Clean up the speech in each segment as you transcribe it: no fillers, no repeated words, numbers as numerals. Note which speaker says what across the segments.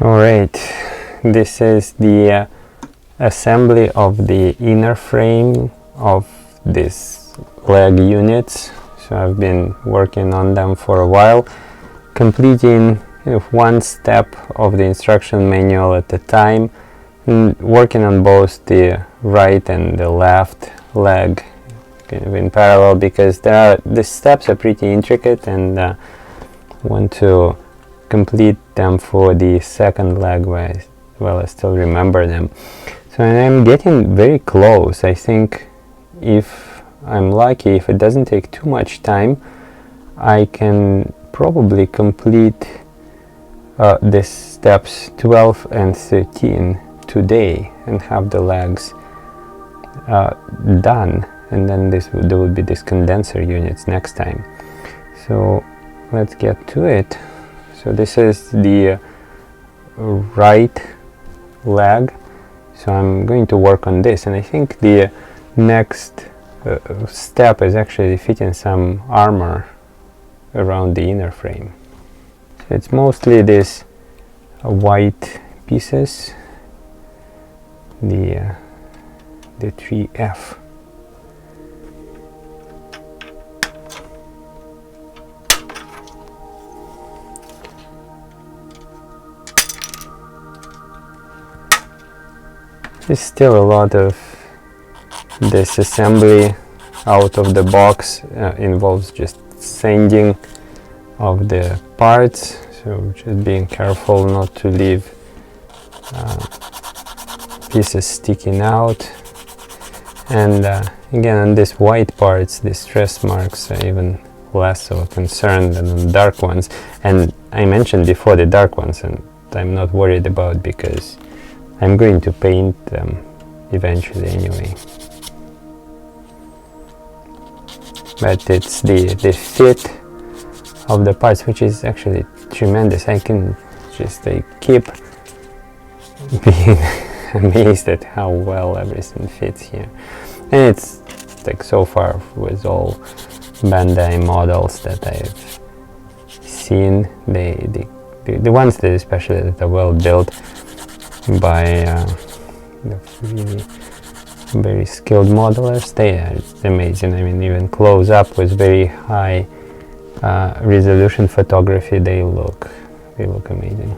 Speaker 1: Alright, this is the assembly of the inner frame of these leg units. So I've been working on them for a while, completing one step of the instruction manual at a time, and working on both the right and the left leg kind of in parallel, because the steps are pretty intricate, and want to complete them for the second leg while I still remember them. So I'm getting very close. I think if I'm lucky, if it doesn't take too much time, I can probably complete the steps 12 and 13 today and have the legs done, and then there would be these condenser units next time. So let's get to it. So this is the right leg, so I'm going to work on this, and I think the next step is actually fitting some armor around the inner frame. So it's mostly these white pieces, the 3F. There's still a lot of this assembly out of the box, involves just sanding of the parts, so just being careful not to leave pieces sticking out. And again, on these white parts, the stress marks are even less of a concern than on dark ones. And I mentioned before the dark ones, and I'm not worried about, because I'm going to paint them eventually anyway. But it's the fit of the parts which is actually tremendous. I can just keep being amazed at how well everything fits here. And it's like, so far with all Bandai models that I've seen, the ones that especially that are well built by really very skilled modelers, they are amazing. I mean, even close up with very high resolution photography, they look amazing.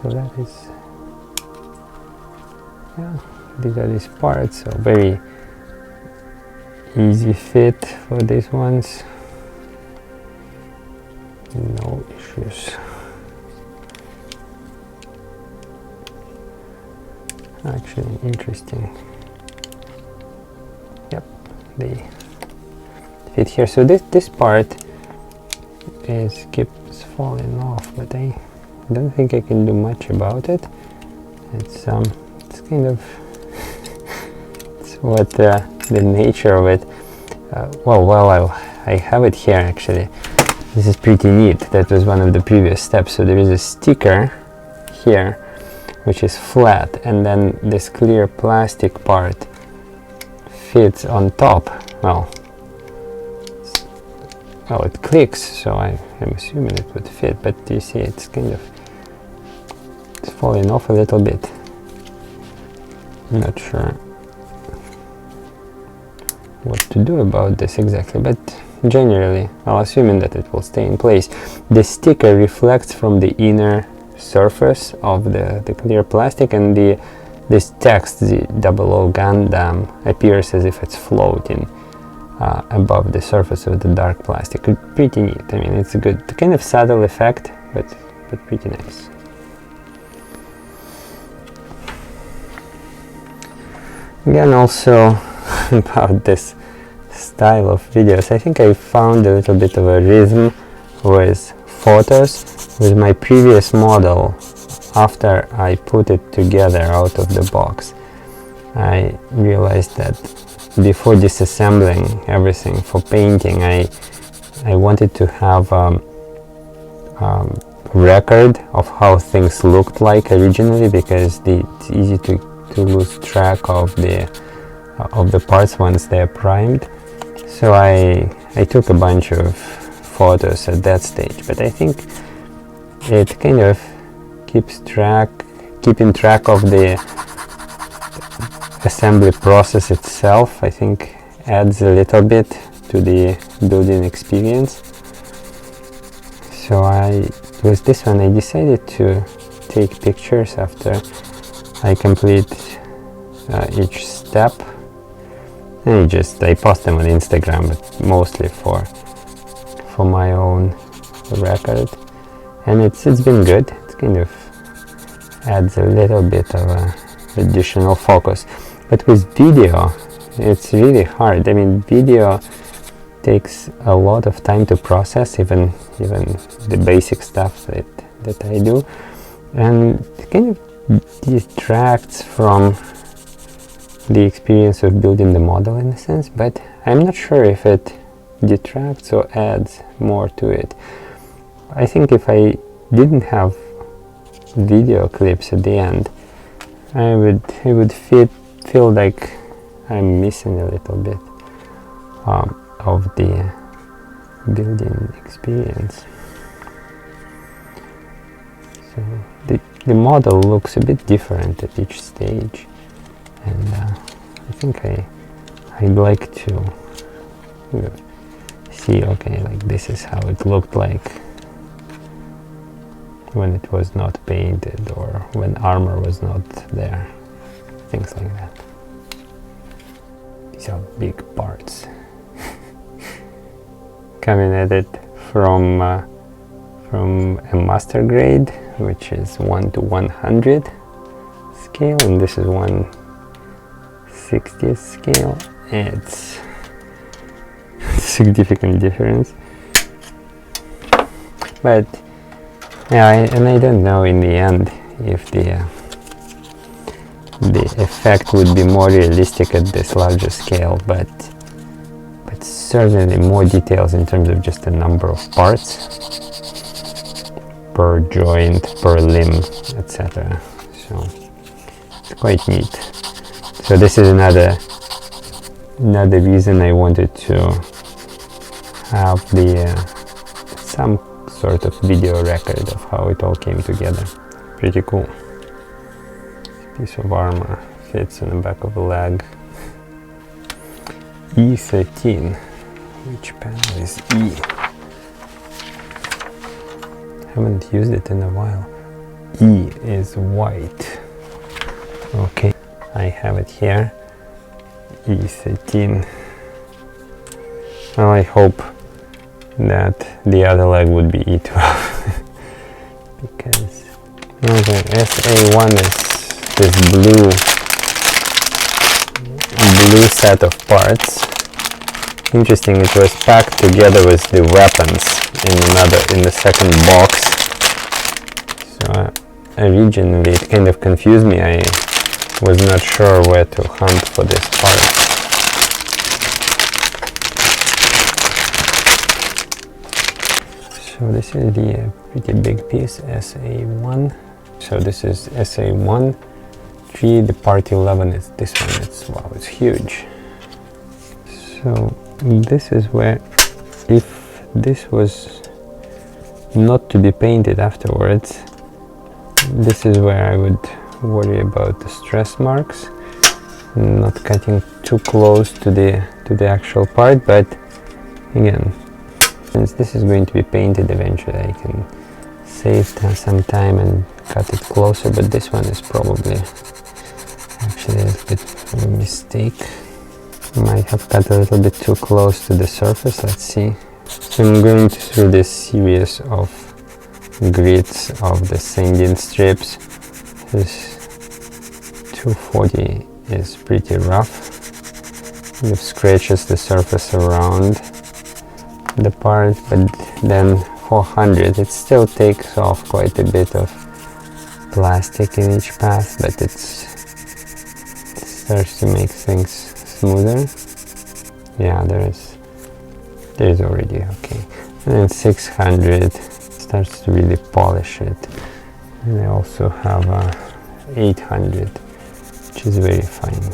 Speaker 1: So that is, yeah, these are these parts, so very easy fit for these ones, no issues. Actually interesting. Yep, they fit here. So this part keeps falling off, but I don't think I can do much about it. It's kind of it's what the nature of it. Well, I have it here actually. This is pretty neat. That was one of the previous steps. So there is a sticker here which is flat, and then this clear plastic part fits on top. Well, it clicks, so I'm assuming it would fit, but you see it's kind of falling off a little bit. I'm not sure what to do about this exactly, but generally I'll assuming that it will stay in place. The sticker reflects from the inner surface of the clear plastic, and this text, the 00 Gundam, appears as if it's floating above the surface of the dark plastic. Pretty neat. I mean, it's a good kind of subtle effect, but pretty nice. Again, also about this style of videos, I think I found a little bit of a rhythm with photos with my previous model. After I put it together out of the box, I realized that before disassembling everything for painting, I wanted to have record of how things looked like originally, because it's easy to lose track of the parts once they're primed. So I took a bunch of photos at that stage, but I think it kind of keeping track of the assembly process itself, I think adds a little bit to the building experience. So with this one I decided to take pictures after I complete each step, and I post them on Instagram, but mostly for my own record, and it's been good. It's kind of adds a little bit of additional focus. But with video it's really hard. I mean, video takes a lot of time to process, even the basic stuff that I do, and it kind of detracts from the experience of building the model in a sense, but I'm not sure if it detracts or adds more to it. I think if I didn't have video clips at the end, it would feel like I'm missing a little bit of the building experience. So the model looks a bit different at each stage, and I think I'd like to see, okay, like this is how it looked like when it was not painted or when armor was not there, things like that. These are big parts. Coming at it from a master grade, which is 1 to 100 scale, and this is 1/60th scale. It's a significant difference, but yeah, and I don't know in the end if the effect would be more realistic at this larger scale, but certainly more details in terms of just the number of parts per joint, per limb, etc. So it's quite neat. So this is another reason I wanted to have some sort of video record of how it all came together. Pretty cool. Piece of armor fits in the back of a leg. E13. Which panel is E? Haven't used it in a while. E is white. Okay, I have it here. E13. Well, I hope that the other leg would be E12 because okay, SA1 is this blue set of parts. Interesting, it was packed together with the weapons in the second box. So originally it kind of confused me. I was not sure where to hunt for this part. So this is the pretty big piece, SA1. So this is SA1. The part 11 is this one. It's huge. So this is where, if this was not to be painted afterwards, this is where I would worry about the stress marks, not cutting too close to the actual part. But again, since this is going to be painted eventually, I can save some time and cut it closer, but this one is probably actually a little bit of a mistake. Might have cut a little bit too close to the surface. Let's see. So I'm going through this series of grids of the sanding strips. This 240 is pretty rough. It scratches the surface around the part, but then 400, it still takes off quite a bit of plastic in each pass, but it starts to make things smoother. Yeah, there's already okay. And then 600 starts to really polish it. And I also have 800, which is very fine.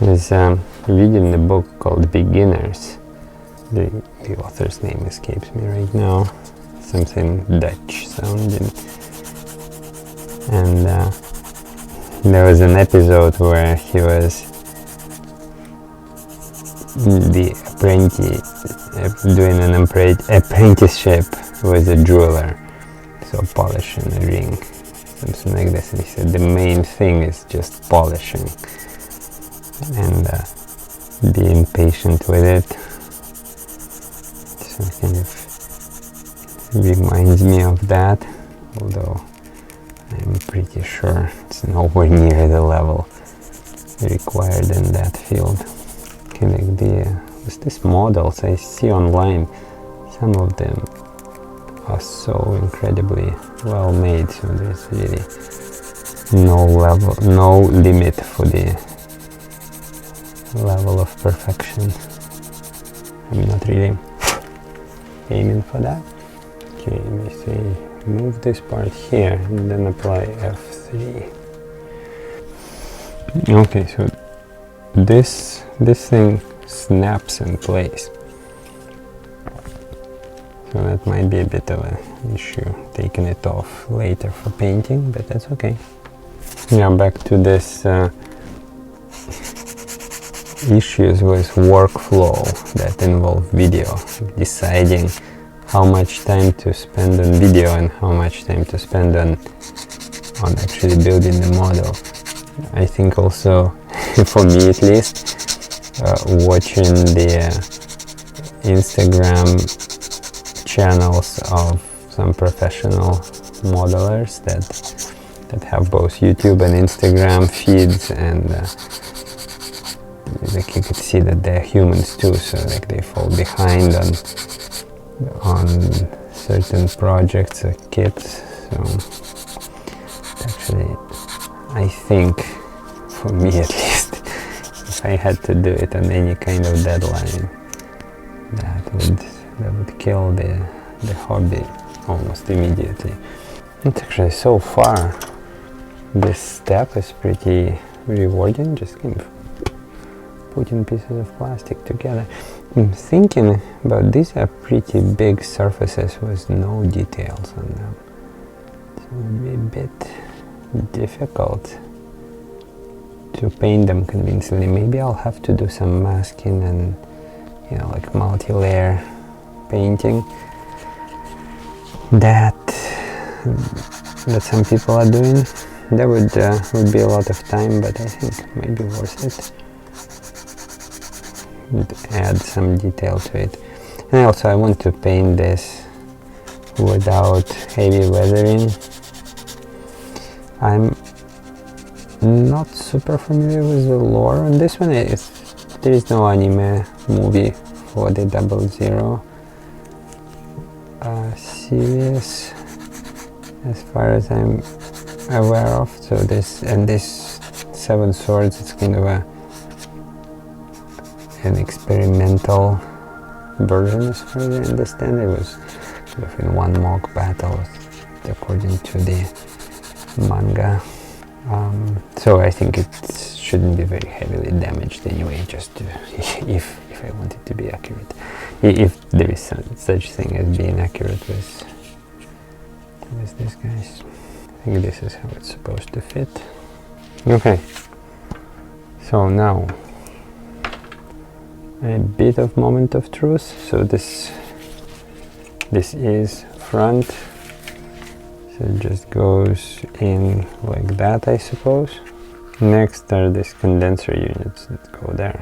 Speaker 1: There's reading the book called Beginners. The author's name escapes me right now. something Dutch sounding. And there was an episode where he was the apprentice, doing an apprenticeship with a jeweler, so polishing a ring, something like this. And he said the main thing is just polishing and being patient with it. So it kind of reminds me of that, although I'm pretty sure it's nowhere near the level required in that field. Okay, like these models I see online, some of them are so incredibly well made, so there's really no limit for the level of perfection. I'm not really aiming for that. Okay, let me say move this part here and then apply F3. Okay, so this thing snaps in place, so that might be a bit of an issue taking it off later for painting, but that's okay. Now back to this issues with workflow that involve video, deciding how much time to spend on video and how much time to spend on actually building the model. I think also, for me at least, watching the Instagram channels of some professional modelers that have both YouTube and Instagram feeds, and like you could see that they're humans too, so like they fall behind on certain projects or kits. So actually, I think, for me at least, if I had to do it on any kind of deadline, that would kill the hobby almost immediately. It's actually, so far, this step is pretty rewarding, just kind of putting pieces of plastic together. I'm thinking about, these are pretty big surfaces with no details on them, so it would be a bit difficult to paint them convincingly. Maybe I'll have to do some masking and, you know, like multi-layer painting that some people are doing. That would be a lot of time, but I think maybe worth it. Would add some detail to it. And also I want to paint this without heavy weathering. I'm not super familiar with the lore on this one. There is no anime movie for the 00 series, as far as I'm aware of. So this Seven Swords, it's kind of an experimental version, as far as I understand. It was sort of in one mock battle, according to the manga. So I think it shouldn't be very heavily damaged anyway, just to, if I want it to be accurate. If there is such thing as being accurate with these guys. I think this is how it's supposed to fit. Okay, so now a bit of moment of truth. So this is front, so it just goes in like that, I suppose. Next are these condenser units that go there.